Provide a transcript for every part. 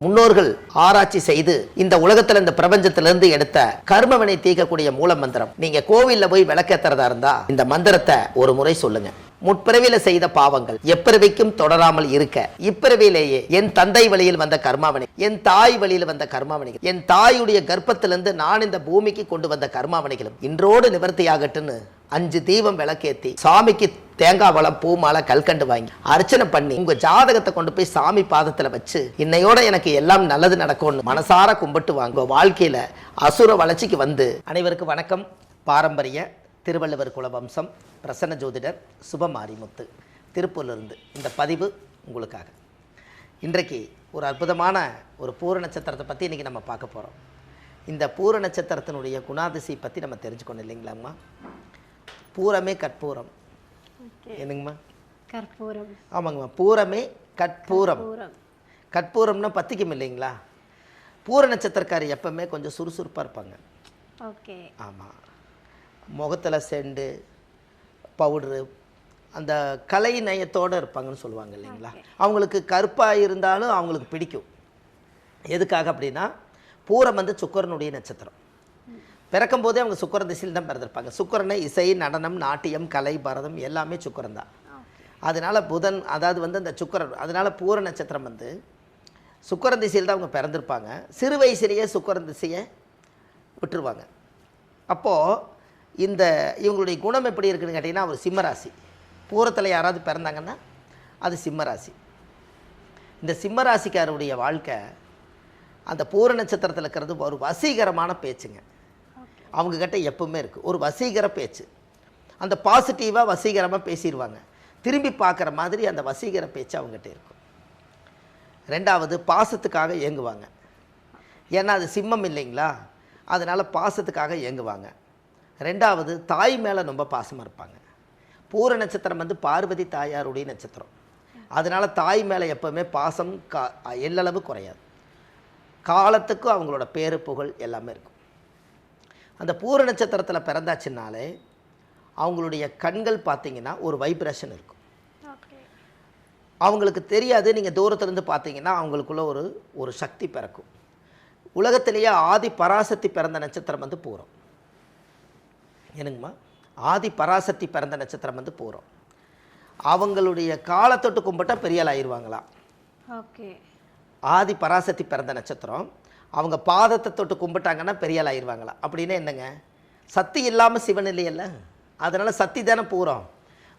முன்னோர்கள் ஆராய்ச்சி செய்து இந்த உலகத்துல இந்த பிரபஞ்சத்திலிருந்து எடுத்த கர்மவினை தீர்க்கக்கூடிய மூல மந்திரம். நீங்க கோவில்ல போய் விளக்கேத்துறதா இருந்தா இந்த மந்திரத்தை ஒரு முறை சொல்லுங்க. முற்பிறவியில செய்த பாவங்கள் எப்பிறவிக்கும் தொடராமல் இருக்க இப்பிறவியிலேயே என் தந்தை வழியில் வந்த கர்மாவினை, என் தாய் வழியில் வந்த கர்மாவினைகள், என் தாயுடைய கர்ப்பத்திலிருந்து நான் இந்த பூமிக்கு கொண்டு வந்த கர்மாவினைகளும் இன்றோடு நிவர்த்தியாகட்டுன்னு 5 தீபம் விளக்கேத்தி சாமிக்கு தேங்காய் வளம் பூ மாலை கல்கண்டு வாங்கி அர்ச்சனை பண்ணி உங்க ஜாதகத்தை கொண்டு போய் சாமி பாதத்துல வச்சு இன்னையோட எனக்கு எல்லாம் நல்லது நடக்கும்னு மனசார கும்பிட்டு வாங்க. வாழ்க்கையில அசுர வளர்ச்சிக்கு வந்து. அனைவருக்கும் வணக்கம். பாரம்பரிய திருவள்ளுவர் குலவம்சம் பிரசன்ன ஜோதிடர் சுபமாரிமுத்து திருப்பூரிலிருந்து இந்த பதிவு உங்களுக்காக. இன்றைக்கு ஒரு அற்புதமான ஒரு பூர நட்சத்திரத்தை பற்றி இன்றைக்கி நம்ம பார்க்க போகிறோம். இந்த பூர நட்சத்திரத்தினுடைய குணாதிசை பற்றி நம்ம தெரிஞ்சுக்கணும் இல்லைங்களாம்மா? பூரமே கற்பூரம். என்னங்கம்மா? கற்பூரம். ஆமாங்கம்மா, பூரமே கற்பூரம். கற்பூரம்னா பத்திக்கும் இல்லைங்களா? பூர நட்சத்திரக்காரி எப்பவுமே கொஞ்சம் சுறுசுறுப்பாக இருப்பாங்க. ஓகே. ஆமாம், முகத்தில் செண்டு பவுட்ரு அந்த கலை நயத்தோடு இருப்பாங்கன்னு சொல்லுவாங்க இல்லைங்களா? அவங்களுக்கு கருப்பாக இருந்தாலும் அவங்களுக்கு பிடிக்கும். எதுக்காக அப்படின்னா பூரம் வந்து சுக்கரனுடைய நட்சத்திரம். பிறக்கும் போதே அவங்க சுக்கர திசையில் தான் பிறந்திருப்பாங்க. சுக்கரனை இசை, நடனம், நாட்டியம், கலை, பரதம் எல்லாமே சுக்கரன் தான். அதனால் புதன் அதாவது வந்து அந்த சுக்கரன், அதனால் பூர நட்சத்திரம் வந்து சுக்கரன் திசையில் தான் அவங்க பிறந்திருப்பாங்க. சிறு வயசுலேயே சுக்கரன் திசையை விட்டுருவாங்க. அப்போது இந்த இவங்களுடைய குணம் எப்படி இருக்குன்னு கேட்டிங்கன்னா, ஒரு சிம்மராசி. பூரத்தில் யாராவது பிறந்தாங்கன்னா அது சிம்மராசி. இந்த சிம்மராசிக்காரருடைய வாழ்க்கை அந்த பூர நட்சத்திரத்தில் இருக்கிறது ஒரு வசீகரமான பேச்சுங்க. அவங்கக்கிட்ட எப்பவுமே இருக்குது ஒரு வசீகர பேச்சு. அந்த பாசிட்டிவாக வசீகரமாக பேசிடுவாங்க. திரும்பி பார்க்குற மாதிரி அந்த வசீகர பேச்சு அவங்ககிட்ட இருக்கும். ரெண்டாவது, பாசத்துக்காக ஏங்குவாங்க. ஏன்னா அது சிம்மம் இல்லைங்களா? அதனால் பாசத்துக்காக ஏங்குவாங்க. ரெண்டாவது, தாய் மேலே ரொம்ப பாசமாக இருப்பாங்க. பூர நட்சத்திரம் வந்து பார்வதி தாயாருடைய நட்சத்திரம். அதனால் தாய் மேலே எப்போவுமே பாசம் எல்லளவு குறையாது. காலத்துக்கும் அவங்களோட பேரு புகழ் எல்லாமே இருக்கும். அந்த பூர நட்சத்திரத்தில் பிறந்தாச்சுன்னாலே அவங்களுடைய கண்கள் பார்த்தீங்கன்னா ஒரு வைப்ரேஷன் இருக்கும். அவங்களுக்கு தெரியாது. நீங்கள் தூரத்துலேருந்து பார்த்தீங்கன்னா அவங்களுக்குள்ள ஒரு சக்தி பிறக்கும். உலகத்திலேயே ஆதி பராசக்தி பிறந்த நட்சத்திரம் வந்து பூரம். என்னங்கம்மா? ஆதி பராசக்தி பிறந்த நட்சத்திரம் வந்து பூரம். அவங்களுடைய காலத்தொட்டு கும்பிட்டா பெரியாள் ஆயிடுவாங்களா? ஓகே. ஆதி பராசக்தி பிறந்த நட்சத்திரம், அவங்க பாதத்தை தொட்டு கும்பிட்டாங்கன்னா பெரியாள் ஆயிடுவாங்களா? அப்படின்னா என்னங்க? சக்தி இல்லாமல் சிவன் இல்லையல்ல, அதனால் சக்தி தானே பூரம்.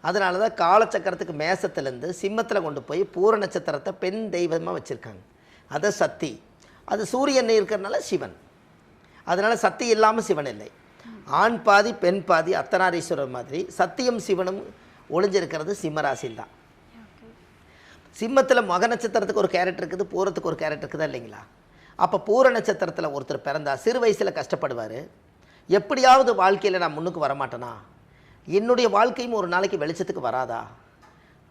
அதனால தான் காலச்சக்கரத்துக்கு மேசத்துலேருந்து சிம்மத்தில் கொண்டு போய் பூர நட்சத்திரத்தை பெண் தெய்வமாக வச்சுருக்காங்க. அதை சக்தி. அது சூரியன் இருக்கிறதுனால சிவன். அதனால் சக்தி இல்லாமல் சிவன் இல்லை. ஆண் பாதி பெண் பாதி அர்த்தநாரீஸ்வரர் மாதிரி சத்தியம் சிவனும் ஒளிஞ்சிருக்கிறது சிம்மராசியில் தான். சிம்மத்தில் மக நட்சத்திரத்துக்கு ஒரு கேரக்டர் இருக்குது, பூரத்துக்கு ஒரு கேரக்டர் இருக்குதா இல்லைங்களா? அப்போ பூர நட்சத்திரத்தில் ஒருத்தர் பிறந்தா சிறு வயசில் கஷ்டப்படுவார். எப்படியாவது வாழ்க்கையில் நான் முன்னுக்கு வரமாட்டேனா? என்னுடைய வாழ்க்கையும் ஒரு நாளைக்கு வெளிச்சத்துக்கு வராதா?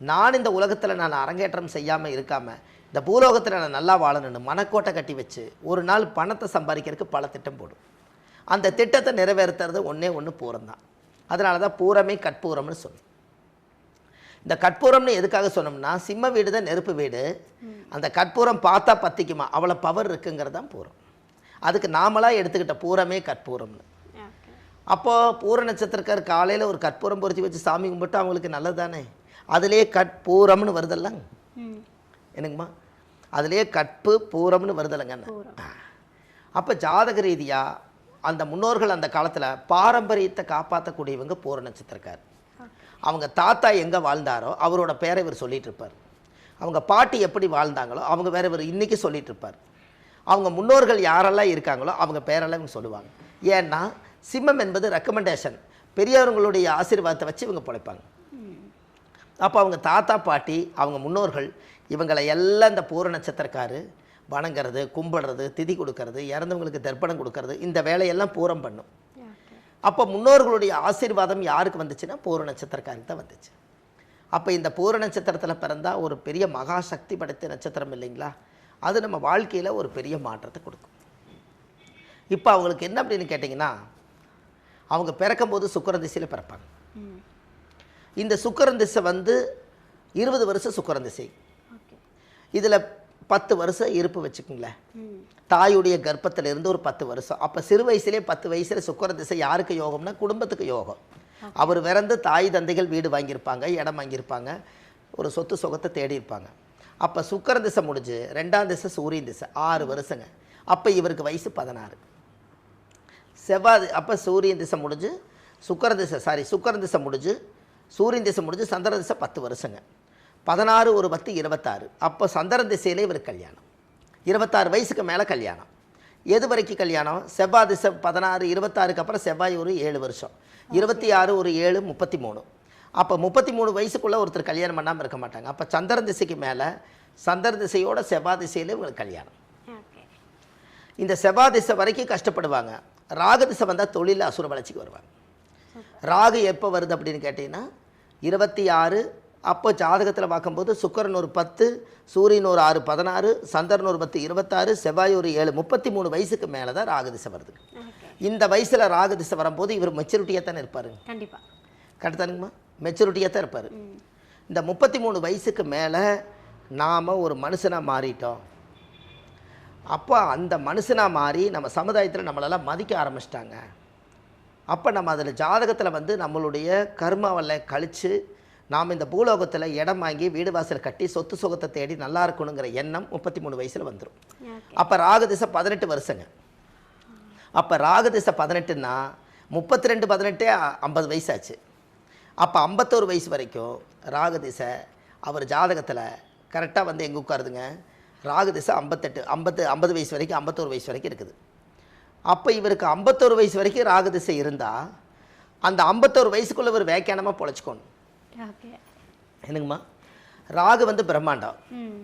நான் இந்த உலகத்தில் நான் அரங்கேற்றம் செய்யாமல் இருக்காமல் இந்த பூலோகத்தில் நான் நல்லா வாழணும்னு மனக்கோட்டை கட்டி வச்சு ஒரு நாள் பணத்தை சம்பாதிக்கிறதுக்கு பல திட்டம் போடும். அந்த திட்டத்தை நிறைவேற்றுறது ஒன்று பூரம்தான். அதனால தான் பூரமே கற்பூரம்னு சொன்னோம். இந்த கற்பூரம்னு எதுக்காக சொன்னோம்னா, சிம்ம வீடு தான் நெருப்பு வீடு. அந்த கற்பூரம் பார்த்தா பற்றிக்குமா, அவ்வளோ பவர் இருக்குங்கிறது தான் பூரம். அதுக்கு நாமளாக எடுத்துக்கிட்ட பூரமே கற்பூரம்னு. அப்போது பூர நட்சத்திரக்கார் காலையில் ஒரு கற்பூரம் பொறிச்சு வச்சு சாமி கும்பிட்டு அவங்களுக்கு நல்லது தானே. அதிலே கற்பூரம்னு வருதல்லங்க. என்னங்கம்மா? அதிலே கற்பு பூரம்னு வருதல்லங்க. அப்போ ஜாதக ரீதியாக அந்த முன்னோர்கள் அந்த காலத்தில் பாரம்பரியத்தை காப்பாற்றக்கூடியவங்க பூர நட்சத்திரக்கார். அவங்க தாத்தா எங்கே வாழ்ந்தாரோ அவரோட பேரை இவர் சொல்லிகிட்டு இருப்பார். அவங்க பாட்டி எப்படி வாழ்ந்தாங்களோ அவங்க வேறு இவர் இன்றைக்கி சொல்லிகிட்டு இருப்பார். அவங்க முன்னோர்கள் யாரெல்லாம் இருக்காங்களோ அவங்க பேரெல்லாம் இவங்க சொல்லுவாங்க. ஏன்னா சிம்மம் என்பது ரெக்கமெண்டேஷன், பெரியவர்களுடைய ஆசீர்வாதத்தை வச்சு இவங்க பிழைப்பாங்க. அப்போ அவங்க தாத்தா பாட்டி அவங்க முன்னோர்கள் இவங்களை எல்லாம் இந்த பூர நட்சத்திரக்காரு வணங்கிறது, கும்பிடுறது, திதி கொடுக்கறது, இறந்தவங்களுக்கு தர்ப்பணம் கொடுக்கறது, இந்த வேலையெல்லாம் பூரம் பண்ணும். அப்போ முன்னோர்களுடைய ஆசீர்வாதம் யாருக்கு வந்துச்சுன்னா பூர நட்சத்திரக்காருக்கு தான் வந்துச்சு. அப்போ இந்த பூர நட்சத்திரத்தில் பிறந்தால் ஒரு பெரிய மகாசக்தி படைத்த நட்சத்திரம் இல்லைங்களா? அது நம்ம வாழ்க்கையில் ஒரு பெரிய மாற்றத்தை கொடுக்கும். இப்போ அவங்களுக்கு என்ன அப்படின்னு கேட்டிங்கன்னா, அவங்க பிறக்கும்போது சுக்கிர திசையில் பிறப்பாங்க. இந்த சுக்கிர திசை வந்து 20 வருஷம் சுக்கிர திசை. இதில் 10 வருஷம் இருப்பு வச்சுக்கோங்களேன். ம். தாயுடைய கர்ப்பத்திலிருந்து ஒரு 10 வருஷம். அப்போ சிறு வயசுலேயே 10 வயசில் சுக்கிர திசை யாருக்கு யோகம்னா குடும்பத்துக்கு யோகம். அவர் பிறந்து தாய் தந்தைகள் வீடு வாங்கியிருப்பாங்க, இடம் வாங்கியிருப்பாங்க, ஒரு சொத்து சுகத்தை தேடி இருப்பாங்க. அப்போ சுக்கிர திசை முடிஞ்சு 2ஆம் திசை சூரியன் திசை 6 வருஷங்க. அப்போ இவருக்கு வயசு 16. செவ்வாய் அப்போ சூரியன் திசை முடிஞ்சு சுக்கிர திசை முடிஞ்சு சூரியன் திசை முடிஞ்சு சந்திர திசை 10 வருஷங்க. 16 ஒரு 10 26. அப்போ சந்திர திசையிலே இவருக்கு கல்யாணம். 26 வயசுக்கு மேலே கல்யாணம். எது வரைக்கும் கல்யாணம்? செவ்வாய் திசை 16 26க்கு அப்புறம் செவ்வாய் ஒரு 7 வருஷம், 26 ஒரு 7 33. அப்போ 33 வயசுக்குள்ளே ஒருத்தர் கல்யாணம் பண்ணாமல் இருக்க மாட்டாங்க. அப்போ சந்திர திசைக்கு மேலே சந்திர திசையோட செவ்வாய் திசையிலே இவங்களுக்கு கல்யாணம். ஓகே. இந்த செவ்வாய் திசை வரைக்கும் கஷ்டப்படுவாங்க. ராகு திசை வந்தால் தொழிலில் அசுர வளர்ச்சிக்கு வருவாங்க. ராகு எப்போ வருது அப்படின்னு கேட்டிங்கன்னா 26. அப்போ ஜாதகத்தில் பார்க்கும்போது சுக்கிரன் ஒரு 10, சூரியன் ஒரு 6 16, சந்திரன் ஒரு 10 26, செவ்வாய் ஒரு 7 33 வயசுக்கு மேலே தான் ராகு திசை வருது. ஓகே. இந்த வயசில் ராகு திசை வரும்போது இவர் மெச்சூரிட்டியாக தானே இருப்பார். கண்டிப்பா. கரெக்டானுங்கம்மா? மெச்சூரிட்டியாக தான் இருப்பார். இந்த 33 வயசுக்கு மேலே நாம் ஒரு மனுஷனாக மாறிட்டோம். அப்போ அந்த மனுஷனாக மாறி நம்ம சமுதாயத்தில் நம்மளெல்லாம் மதிக்க ஆரம்பிச்சிட்டாங்க. அப்போ நம்ம அதில் ஜாதகத்தில் வந்து நம்மளுடைய கர்மாவில் கழித்து நாம் இந்த பூலோகத்தில் இடம் வாங்கி வீடு வாசல் கட்டி சொத்து சுகத்தை தேடி நல்லா இருக்கணுங்கிற எண்ணம் 33 வயசில் வந்துடும். ஓகே. அப்போ ராகு திசை 18 வருஷங்க. அப்போ ராகு திசை 18ன்னா 32 18 50 வயசாச்சு. அப்போ 51 வயசு வரைக்கும் ராகு திசை அவர் ஜாதகத்தில் கரெக்டாக வந்து எங்கே உட்காருதுங்க? ராகு திசை 50 வயசு வரைக்கும் 51 வயசு வரைக்கும் இருக்குது. அப்போ இவருக்கு 51 வயசு வரைக்கும் ராகு திசை இருந்தால் அந்த 51 வயசுக்குள்ளே இவர் வேக்கானமாக பொழைச்சிக்கணும். ஓகே. என்னங்கம்மா? ராகு வந்து பிரம்மாண்டம். ம்.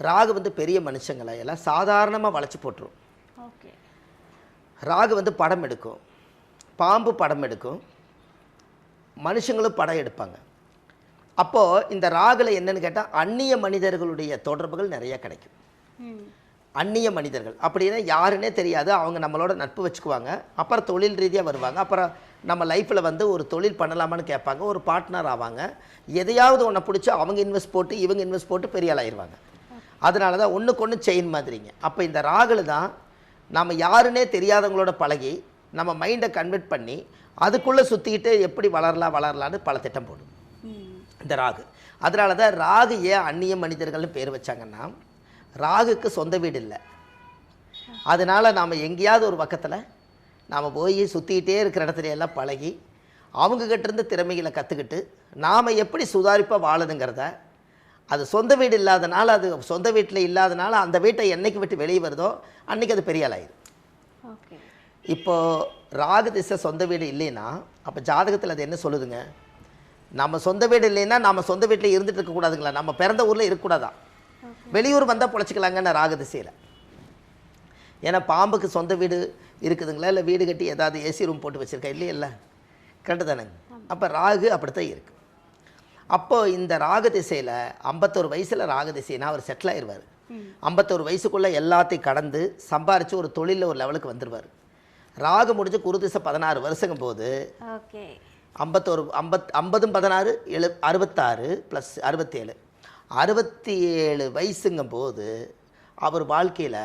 ராகு வந்து பெரிய மனுஷங்களை எல்லாம் சாதாரணமாக வளைச்சி போட்டுரும். ஓகே. ராகு வந்து படம் எடுக்கும், பாம்பு படம் எடுக்கும், மனுஷங்களும் படம் எடுப்பாங்க. அப்போது இந்த ராகுல என்னன்னு கேட்டால் அந்நிய மனிதர்களுடைய தொடர்புகள் நிறைய கிடைக்கும். ம். அந்நிய மனிதர்கள் அப்படின்னா யாருன்னே தெரியாது, அவங்க நம்மளோட நட்பு வச்சுக்குவாங்க. அப்புறம் தொழில் ரீதியாக வருவாங்க. அப்புறம் நம்ம லைஃப்பில் வந்து ஒரு தொழில் பண்ணலாமான்னு கேட்பாங்க, ஒரு பார்ட்னர் ஆவாங்க. எதையாவது ஒன்றை பிடிச்சி அவங்க இன்வெஸ்ட் போட்டு இவங்க இன்வெஸ்ட் போட்டு பெரிய ஆளாயிருவாங்க. அதனால தான் ஒன்றுக்கு ஒன்று செயின் மாதிரிங்க. அப்போ இந்த ராகுல தான் நம்ம யாருன்னே தெரியாதவங்களோட பழகி நம்ம மைண்டை கன்வெர்ட் பண்ணி அதுக்குள்ளே சுற்றிக்கிட்டு எப்படி வளரலான்னு பல திட்டம் போடும் இந்த ராகு. அதனால தான் ராகு ஏன் அந்நிய மனிதர்கள்னு பேர் வச்சாங்கன்னா, ராகுக்கு சொந்த வீடு இல்லை. அதனால் நாம் எங்கேயாவது ஒரு பக்கத்தில் நாம் போய் சுற்றிக்கிட்டே இருக்கிற இடத்துல எல்லாம் பழகி அவங்கக்கிட்டேருந்து திறமைகளை கற்றுக்கிட்டு நாம் எப்படி சுதாரிப்பாக வாழுதுங்கிறத, அது சொந்த வீடு இல்லாதனால, அது சொந்த வீட்டில் இல்லாதனால அந்த வீட்டை என்னைக்கு விட்டு வெளியே வருதோ அன்றைக்கி அது பெரிய ஆளாயிடும். ஓகே. இப்போது ராகு திசை சொந்த வீடு இல்லைன்னா அப்போ ஜாதகத்தில் அது என்ன சொல்லுதுங்க? நம்ம சொந்த வீடு இல்லைன்னா நம்ம சொந்த வீட்டில் இருந்துட்டு இருக்கக்கூடாதுங்களா? நம்ம பிறந்த ஊரில் இருக்கக்கூடாதா? வெளியூர் வந்தால் பொழைச்சிக்கலாங்கன்னு ராகு திசையில். ஏன்னா பாம்புக்கு சொந்த வீடு இருக்குதுங்களா? இல்லை வீடு கட்டி ஏதாவது ஏசி ரூம் போட்டு வச்சுருக்கா? இல்லையில்ல, கரெக்டு தானேங்க? அப்போ ராகு அப்படித்தான் இருக்குது. அப்போது இந்த ராகு திசையில் 51 வயசில் ராகு திசைனா அவர் செட்டில் ஆயிடுவார். 51 வயசுக்குள்ளே எல்லாத்தையும் கடந்து சம்பாரித்து ஒரு தொழிலில் ஒரு லெவலுக்கு வந்துடுவார். ராகு முடிஞ்சு குரு திசை 16 வருஷங்கும் போது ஓகே. 50 16 66 + 67 67 வயசுங்கும் போது அவர் வாழ்க்கையில்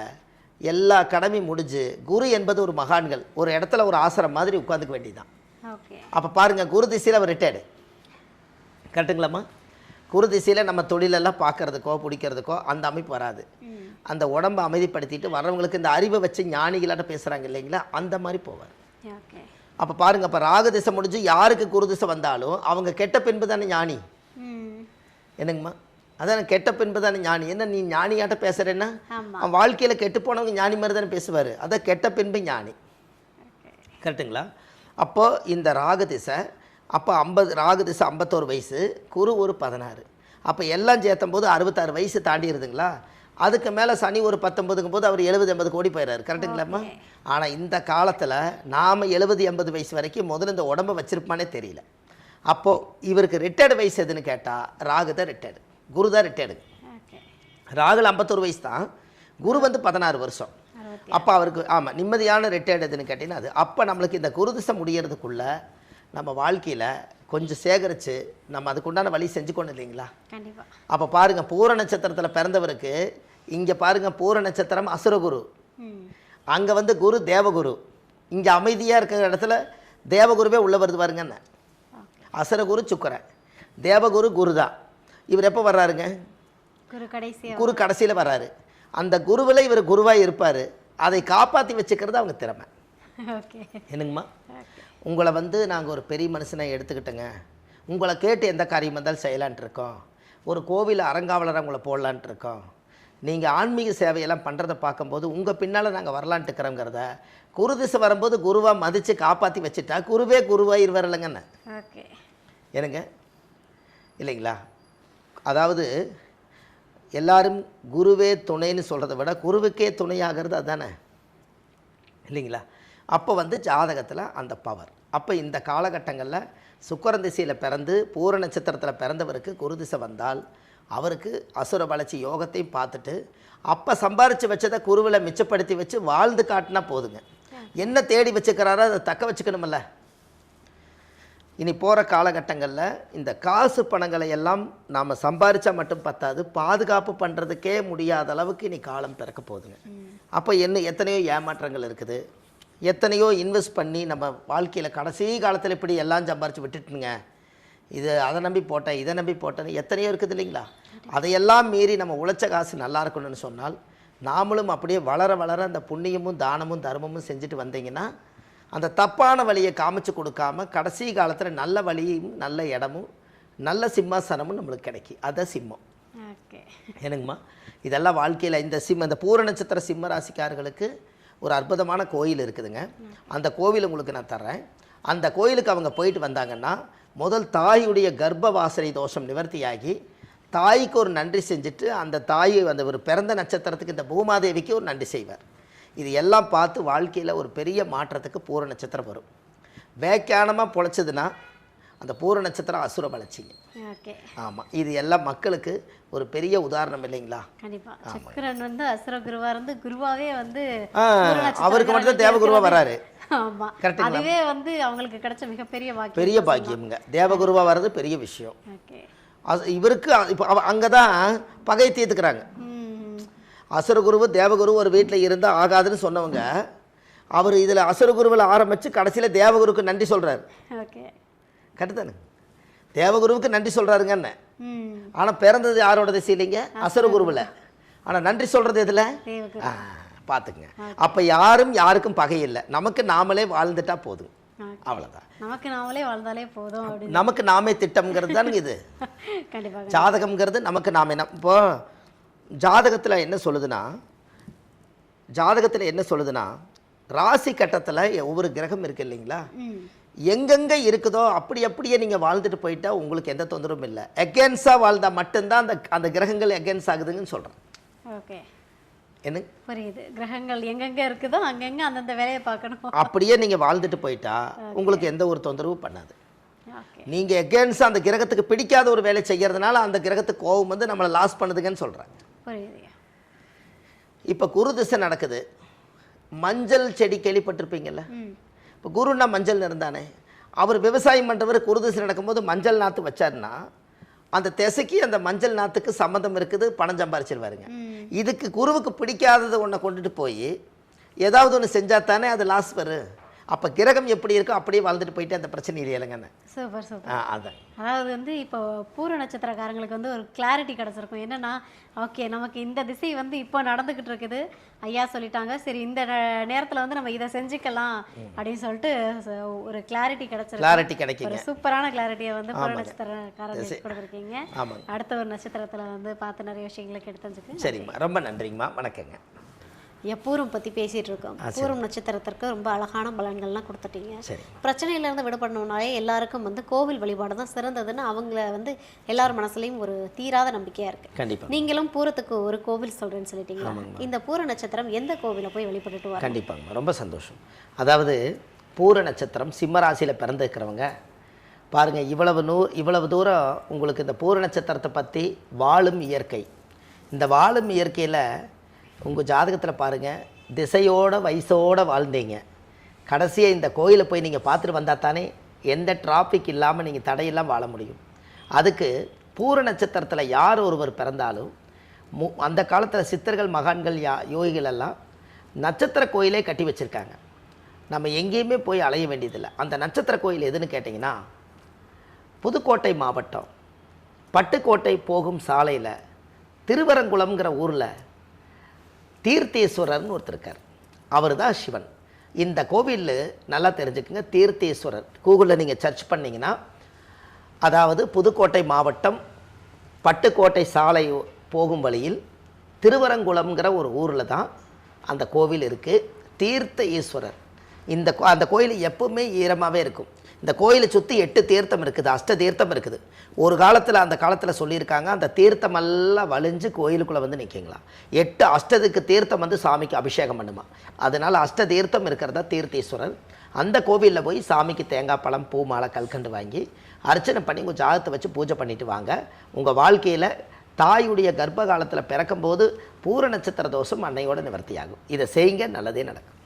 எல்லா கடமையும் முடிஞ்சு, குரு என்பது ஒரு மகான்கள் ஒரு இடத்துல ஒரு ஆசிரம் மாதிரி உட்காந்துக்க வேண்டியதுதான். ஓகே. அப்போ பாருங்கள், குரு திசையில் அவர் ரிட்டையர்டு. கரெக்டுங்களாம்மா? குரு திசையில் நம்ம தொழிலெல்லாம் பார்க்குறதுக்கோ பிடிக்கிறதுக்கோ அந்த அமைப்பு வராது. அந்த உடம்பை அமைதிப்படுத்திட்டு வர்றவங்களுக்கு இந்த அறிவை வச்சு ஞானிகளாட்ட பேசுகிறாங்க இல்லைங்களா, அந்த மாதிரி போவார். ஓகே. அப்போ பாருங்கள், அப்போ ராகு திசை முடிஞ்சு யாருக்கு குரு திசை வந்தாலும் அவங்க கெட்ட பின்பு தானே ஞானி. என்னங்கம்மா? அதான் கெட்ட பின்பு தானே ஞானி. என்ன நீ ஞானியாட்ட பேசுகிறேன்னா அவன் வாழ்க்கையில் கெட்டு போனவங்க ஞானி மாதிரி தானே பேசுவார். அதான் கெட்ட பின்பு ஞானி. கரெக்டுங்களா? அப்போது இந்த ராகு திசை அப்போ ராகு திசை 51 வயசு, குரு ஒரு 16. அப்போ எல்லாம் சேர்த்தும் போது 66 வயசு தாண்டிடுதுங்களா? அதுக்கு மேலே சனி ஒரு 19ங்கும் போது அவர் 70-80 கோடி போயிடுறாரு. கரெக்டுங்களாம்மா? ஆனால் இந்த காலத்தில் நாம் 70-80 வயசு வரைக்கும் முதல்ல இந்த உடம்பை வச்சிருப்பானே தெரியல. அப்போது இவருக்கு ரிட்டையர்டு வயசு எதுன்னு கேட்டால் ராகு தான் ரிட்டையர்டு, குரு தான் ரிட்டையர்டு. ராகுல 51 வயசு தான், குரு வந்து 16 வருஷம். அப்போ அவருக்கு ஆமாம் நிம்மதியான ரிட்டையர்டு எதுன்னு கேட்டிங்கன்னா அது. அப்போ நம்மளுக்கு இந்த குரு திசை முடியறதுக்குள்ளே நம்ம வாழ்க்கையில் கொஞ்சம் சேகரித்து நம்ம அதுக்குண்டான வழி செஞ்சுக்கணும் இல்லைங்களா? கண்டிப்பாக. அப்போ பாருங்கள், பூர நட்சத்திரத்தில் பிறந்தவருக்கு இங்கே பாருங்கள் பூர நட்சத்திரம் அசுரகுரு, ம். அங்கே வந்து குரு தேவகுரு. இங்கே அமைதியாக இருக்கிற இடத்துல தேவகுருவே உள்ளே வருது பாருங்கன்னு. அசுரகுரு சுக்கிரன், தேவகுரு குரு தான். இவர் எப்போ வர்றாருங்க? குரு கடைசியில் வர்றாரு. அந்த குருவில் இவர் குருவாக இருப்பார். அதை காப்பாற்றி வச்சுக்கிறது அவங்க திறமை. ஓகே. என்னங்கம்மா, உங்களை வந்து நாங்கள் ஒரு பெரிய மனுஷனை எடுத்துக்கிட்டோங்க, உங்களை கேட்டு எந்த காரியம் வந்தாலும் செய்யலான்ட்டு இருக்கோம், ஒரு கோவில் அறங்காவலராக உங்களை போடலான்ட்டு இருக்கோம், நீங்கள் ஆன்மீக சேவையெல்லாம் பண்ணுறதை பார்க்கும்போது உங்கள் பின்னால் நாங்கள் வரலான்ட்டு இருக்கிறோங்கிறத குரு திசை வரும்போது குருவாக மதித்து காப்பாற்றி வச்சுட்டா குருவே குருவாயிருவார் இல்லைங்கண்ணே. ஓகே. என்னங்க இல்லைங்களா? அதாவது எல்லாரும் குருவே துணைன்னு சொல்கிறத விட குருவுக்கே துணையாகிறது அதுதானே இல்லைங்களா? அப்போ வந்து ஜாதகத்தில் அந்த பவர். அப்போ இந்த காலகட்டங்களில் சுக்கிரன் திசையில் பிறந்து பூர நட்சத்திரத்தில் பிறந்தவருக்கு குரு திசை வந்தால் அவருக்கு அசுர வளர்ச்சி யோகத்தையும் பார்த்துட்டு அப்போ சம்பாரித்து வச்சதை குருவில் மிச்சப்படுத்தி வச்சு வாழ்ந்து காட்டினா போதுங்க. என்ன தேடி வச்சுக்கிறாரோ அதை தக்க வச்சுக்கணுமில்ல. இனி போகிற காலகட்டங்களில் இந்த காசு பணங்களை எல்லாம் நாம் சம்பாரித்தா மட்டும் பத்தாது, பாதுகாப்பு பண்ணுறதுக்கே முடியாத அளவுக்கு இனி காலம் பிறக்க போகுதுங்க. அப்போ எத்தனையோ ஏமாற்றங்கள் இருக்குது, எத்தனையோ இன்வெஸ்ட் பண்ணி நம்ம வாழ்க்கையில் கடைசி காலத்தில் இப்படி எல்லாம் சம்பாரித்து விட்டுட்டுங்க, இது அதை நம்பி போட்டேன் இதை நம்பி போட்டேன்னு எத்தனையோ இருக்குது இல்லைங்களா? அதையெல்லாம் மீறி நம்ம உழைச்ச காசு நல்லா இருக்கணும்னு சொன்னால் நாமளும் அப்படியே வளர வளர அந்த புண்ணியமும் தானமும் தர்மமும் செஞ்சுட்டு வந்தீங்கன்னா அந்த தப்பான வழியை காமிச்சு கொடுக்காம கடைசி காலத்தில் நல்ல வழியும் நல்ல இடமும் நல்ல சிம்மாசனமும் நம்மளுக்கு கிடைக்கும். அதான் சிம்மம். ஓகே. என்னங்கம்மா, இதெல்லாம் வாழ்க்கையில் இந்த பூர நட்சத்திர சிம்ம ராசிக்காரர்களுக்கு ஒரு அற்புதமான கோயில் இருக்குதுங்க. அந்த கோவில் உங்களுக்கு நான் தர்றேன். அந்த கோயிலுக்கு அவங்க போயிட்டு வந்தாங்கன்னா முதல் தாயுடைய கர்ப்ப வாசனை தோஷம் நிவர்த்தியாகி தாய்க்கு ஒரு நன்றி செஞ்சுட்டு அந்த தாய் அந்த ஒரு பிறந்த நட்சத்திரத்துக்கு இந்த பூமாதேவிக்கு ஒரு நன்றி செய்வார். இது எல்லாம் பார்த்து வாழ்க்கையில் ஒரு பெரிய மாற்றத்துக்கு பூர நட்சத்திரம் வரும். வேக்கானமாக பொழைச்சதுன்னா அந்த பூர நட்சத்திரம் அசுர வளர்ச்சிங்க. ஓகே. ஆமாம், இது எல்லாம் மக்களுக்கு ஒரு பெரிய உதாரணம் இல்லைங்களா? கண்டிப்பா. சுக்கிரன் வந்து அசுர குருவா இருந்து குருவாவே வந்து அவருக்கு மட்டும் தேவகுருவா வராரு. ஆமா, அதுவே வந்து அவங்களுக்கு கிடைச்ச மிகப்பெரிய பாக்கியம், பெரிய பாக்கியம்ங்க. தேவகுருவா வர்றது பெரிய விஷயம். ஓகே. இவருக்கு இப்போ அங்கே தான் பகையை தீர்த்துக்கிறாங்க. அசுரகுருவு தேவகுரு ஒரு வீட்டில் இருந்தால் ஆகாதுன்னு சொன்னவங்க அவர் இதில் அசுரகுருவில் ஆரம்பித்து கடைசியில் தேவகுருக்கு நன்றி சொல்கிறாரு. ஓகே. கரெக்டுதானே? தேவகுருவுக்கு நன்றி சொல்கிறாருங்க என்ன. ஆனால் பிறந்தது யாரோட திசை இல்லைங்க, அசுரகுருவில். ஆனால் நன்றி சொல்கிறது எதில்? பார்த்துக்குங்க. அப்போ யாரும் யாருக்கும் பகை இல்லை, நமக்கு நாமளே வாழ்ந்துட்டா போதும், அவ்வளோதான். நமக்கு நாமளே வாழ்ந்தாலே போதும். நமக்கு நாமே திட்டம்ங்கிறது தானுங்க இது. கண்டிப்பாக. ஜாதகம்ங்கிறது நமக்கு நாமே. இப்போ ஜாதகத்தில் என்ன சொல்லுதுன்னா ராசி கட்டத்தில் ஒவ்வொரு கிரகம் இருக்குது இல்லைங்களா, எங்கெங்கே இருக்குதோ அப்படியே நீங்கள் வாழ்ந்துட்டு போயிட்டா உங்களுக்கு எந்த தொந்தரவும் இல்லை. எகென்ஸ்டாக வாழ்ந்தால் மட்டும்தான் அந்த கிரகங்கள் எகென்ஸ்ட் ஆகுதுங்கன்னு சொல்கிறேன். ஓகே. என்ன புரியுது? கிரகங்கள் எங்கெங்கே இருக்குதோ அங்கங்கே அந்தந்த வேலையை பார்க்கணும். அப்படியே நீங்கள் வாழ்ந்துட்டு போயிட்டா உங்களுக்கு எந்த ஒரு தொந்தரவும் பண்ணாது. நீங்கள் எகென்ஸ்டாக அந்த கிரகத்துக்கு பிடிக்காத ஒரு வேலை செய்கிறதுனால அந்த கிரகத்துக்கு கோபம் வந்து நம்மளை லாஸ் பண்ணுதுங்கன்னு சொல்கிறாங்க. புரியுது. இப்போ குரு திசை நடக்குது. மஞ்சள் செடி கேள்விப்பட்டிருப்பீங்கல்ல? இப்போ குருன்னா மஞ்சள் இருந்தானே, அவர் விவசாயம் பண்ணுறவர் குரு திசை நடக்கும்போது மஞ்சள் நாற்று வச்சாருன்னா அந்த திசைக்கு அந்த மஞ்சள் நாற்றுக்கு சம்மந்தம் இருக்குது, பணம் சம்பாரிச்சிருவாருங்க. இதுக்கு குருவுக்கு பிடிக்காததை ஒன்றை கொண்டுட்டு போய் ஏதாவது ஒன்று செஞ்சால் தானே அது லாஸ் வரும். அப்போ கிரகம் எப்படி இருக்கோ அப்படியே வாழ்ந்துட்டு போயிட்டு அந்த பிரச்சனை இல்லைங்கன்னு. Super super. அதான், அதாவது வந்து இப்போ பூர நட்சத்திரக்காரங்களுக்கு வந்து ஒரு கிளாரிட்டி கிடச்சிருக்கும். என்னென்னா, ஓகே நமக்கு இந்த திசை வந்து இப்போ நடந்துக்கிட்டு இருக்குது, ஐயா சொல்லிட்டாங்க, சரி இந்த நேரத்தில் வந்து நம்ம இதை செஞ்சுக்கலாம் அப்படின்னு சொல்லிட்டு ஒரு கிளாரிட்டி கிடைச்சிருக்கு. ஒரு சூப்பரான கிளாரிட்டியை வந்து பூர நட்சத்திரக்காரங்களுக்கு கொடுத்துருக்கீங்க. அடுத்த ஒரு நட்சத்திரத்தில் வந்து பார்த்து நிறைய விஷயங்களுக்கு எடுத்து தெரிஞ்சுக்க. சரிம்மா, ரொம்ப நன்றிங்கம்மா, வணக்கங்க. பூரம் பற்றி பேசிகிட்டு இருக்கோம். பூரம் நட்சத்திரத்திற்கு ரொம்ப அழகான பலன்கள்லாம் கொடுத்துட்டீங்க. பிரச்சனையிலேருந்து விடுபடணுன்னாலே எல்லாருக்கும் வந்து கோவில் வழிபாடு தான் சிறந்ததுன்னு அவங்கள வந்து எல்லார் மனசுலையும் ஒரு தீராத நம்பிக்கையாக இருக்குது. கண்டிப்பாக நீங்களும் பூரத்துக்கு ஒரு கோவில் சொல்கிறேன்னு சொல்லிட்டீங்களா? இந்த பூர நட்சத்திரம் எந்த கோவிலை போய் வழிபட்டுட்டு வர? கண்டிப்பாங்க, ரொம்ப சந்தோஷம். அதாவது பூர நட்சத்திரம் சிம்ம ராசியில் பிறந்திருக்கிறவங்க பாருங்கள், இவ்வளவு தூரம் உங்களுக்கு இந்த பூர நட்சத்திரத்தை பற்றி வாழும் இயற்கை, இந்த வாழும் இயற்கையில் உங்கள் ஜாதகத்தில் பாருங்கள், திசையோட வயசோடு வாழ்ந்தீங்க, கடைசியாக இந்த கோயிலை போய் நீங்கள் பார்த்துட்டு வந்தால் தானே எந்த டிராஃபிக் இல்லாமல் நீங்கள் தடையெல்லாம் வாழ முடியும். அதுக்கு பூர நட்சத்திரத்தில் யார் ஒருவர் பிறந்தாலும் அந்த காலத்தில் சித்தர்கள் மகான்கள் யோகிகள் எல்லாம் நட்சத்திர கோயிலே கட்டி வச்சுருக்காங்க. நம்ம எங்கேயுமே போய் அலைய வேண்டியதில்லை. அந்த நட்சத்திர கோயில் எதுன்னு கேட்டிங்கன்னா, புதுக்கோட்டை மாவட்டம் பட்டுக்கோட்டை போகும் சாலையில் திருவரங்குளம்ங்கிற ஊரில் தீர்த்தேஸ்வரர்னு ஒருத்தர் இருக்கார். அவர் தான் சிவன். இந்த கோவிலில் நல்லா தெரிஞ்சுக்குங்க, தீர்த்தேஸ்வரர் கூகுளில் நீங்கள் சர்ச் பண்ணிங்கன்னா, அதாவது புதுக்கோட்டை மாவட்டம் பட்டுக்கோட்டை சாலை போகும் வழியில் திருவரங்குளம்ங்கிற ஒரு ஊரில் தான் அந்த கோவில் இருக்குது. தீர்த்த ஈஸ்வரர். அந்த கோயில் எப்பவுமே ஈரமாகவே இருக்கும். இந்த கோயிலை சுற்றி 8 தீர்த்தம் இருக்குது, அஷ்ட தீர்த்தம் இருக்குது. ஒரு காலத்தில் அந்த காலத்தில் சொல்லியிருக்காங்க, அந்த தீர்த்தமெல்லாம் வலிஞ்சு கோயிலுக்குள்ளே வந்து நிற்கிங்களா. 8 அஷ்டத்துக்கு தீர்த்தம் வந்து சாமிக்கு அபிஷேகம் பண்ணுமா. அதனால் அஷ்ட தீர்த்தம் இருக்கிறதா தீர்த்தீஸ்வரர். அந்த கோவிலில் போய் சாமிக்கு தேங்காய் பழம் பூ மாலை கல்கண்டு வாங்கி அர்ச்சனை பண்ணி உங்கள் ஜாதகத்தை வச்சு பூஜை பண்ணிட்டு வாங்க. உங்கள் வாழ்க்கையில் தாயுடைய கர்ப்ப காலத்தில் பிறக்கும்போது பூர நட்சத்திர தோஷம் அன்னையோட நிவர்த்தியாகும். இதை செய்யுங்க, நல்லதே நடக்கும்.